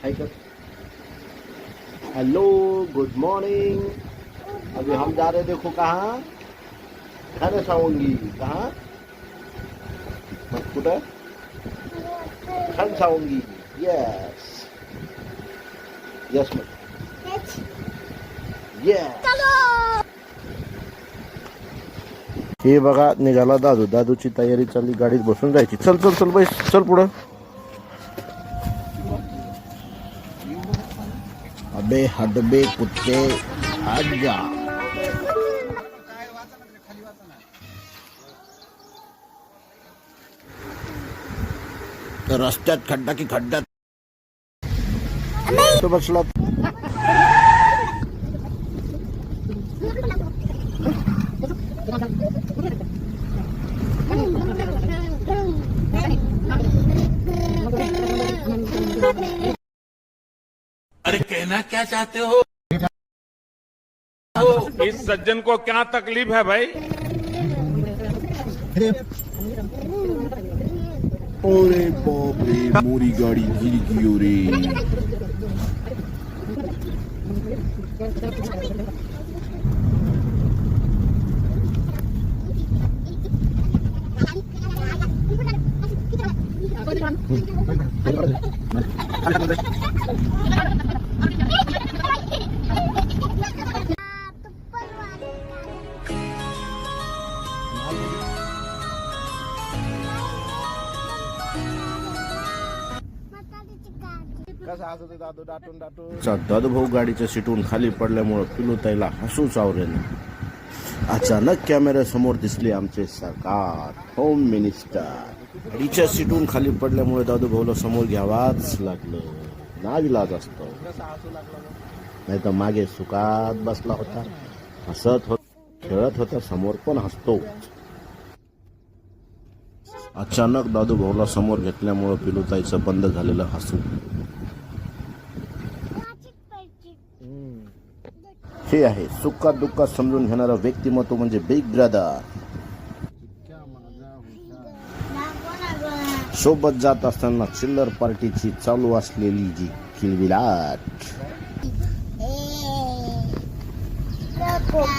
हाय कर। Hello good morning. अभी हम जा रहे देखो कहाँ, खाने सावंगी। कहाँ कुठं? Khan Sawangi. Yes yes yes. हे बघा निघाला दादू, दादूची तयारी चालली, गाडीत बसून जायची। चल चल चल बैस, चल पुढं। अबे हडबे कुत्ते हट जा। रस्त्यात खड्डा की खड्ड्यात तो बसला। अरे कहना क्या चाहते हो? इस सज्जन को क्या तकलीफ है भाई? ओरे बाप रे, मोरी गाड़ी धीरे की ओरे। दादू भाऊ गाडीच्या सीटून खाली पडल्यामुळे पिलूताईला हसू चावरेना। अचानक कॅमेऱ्यासमोर दिसले आमचे सरकार, होम मिनिस्टर। गाडीच्या सीटून खाली पडल्यामुळे दादू भाऊला समोर घ्यावाच लागलं, नाविलाज असतो। नाही तर मागे सुखात बसला होता, हसत होता, खेळत होता, समोर पण हसतो। अचानक दादू भाऊला समोर घेतल्यामुळे पिलूताईचं बंद झालेलं हसू। हे आहे सुखात दुःखात समजून घेणारा व्यक्तिमत्व म्हणजे बिग ब्रदर। सोबत जात असताना चिल्लर पार्टीची चालू असलेली जी किलबिलाट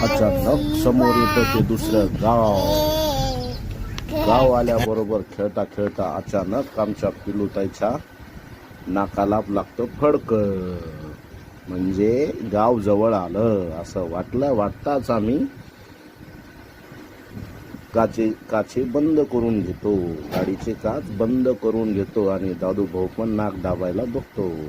अचानक समोर येतं ते दुसरं गाव आल्याबरोबर खेळता खेळता अचानक आमच्या पिलूताईच्या नाकाला लागतं फडकं। म्हणजे गाव जवळ आलं असं वाटताच आम्ही काचे बंद करून घेतो, गाडीचे काच बंद करून घेतो आणि दादू भाऊ पण नाक दाबायला बघतो।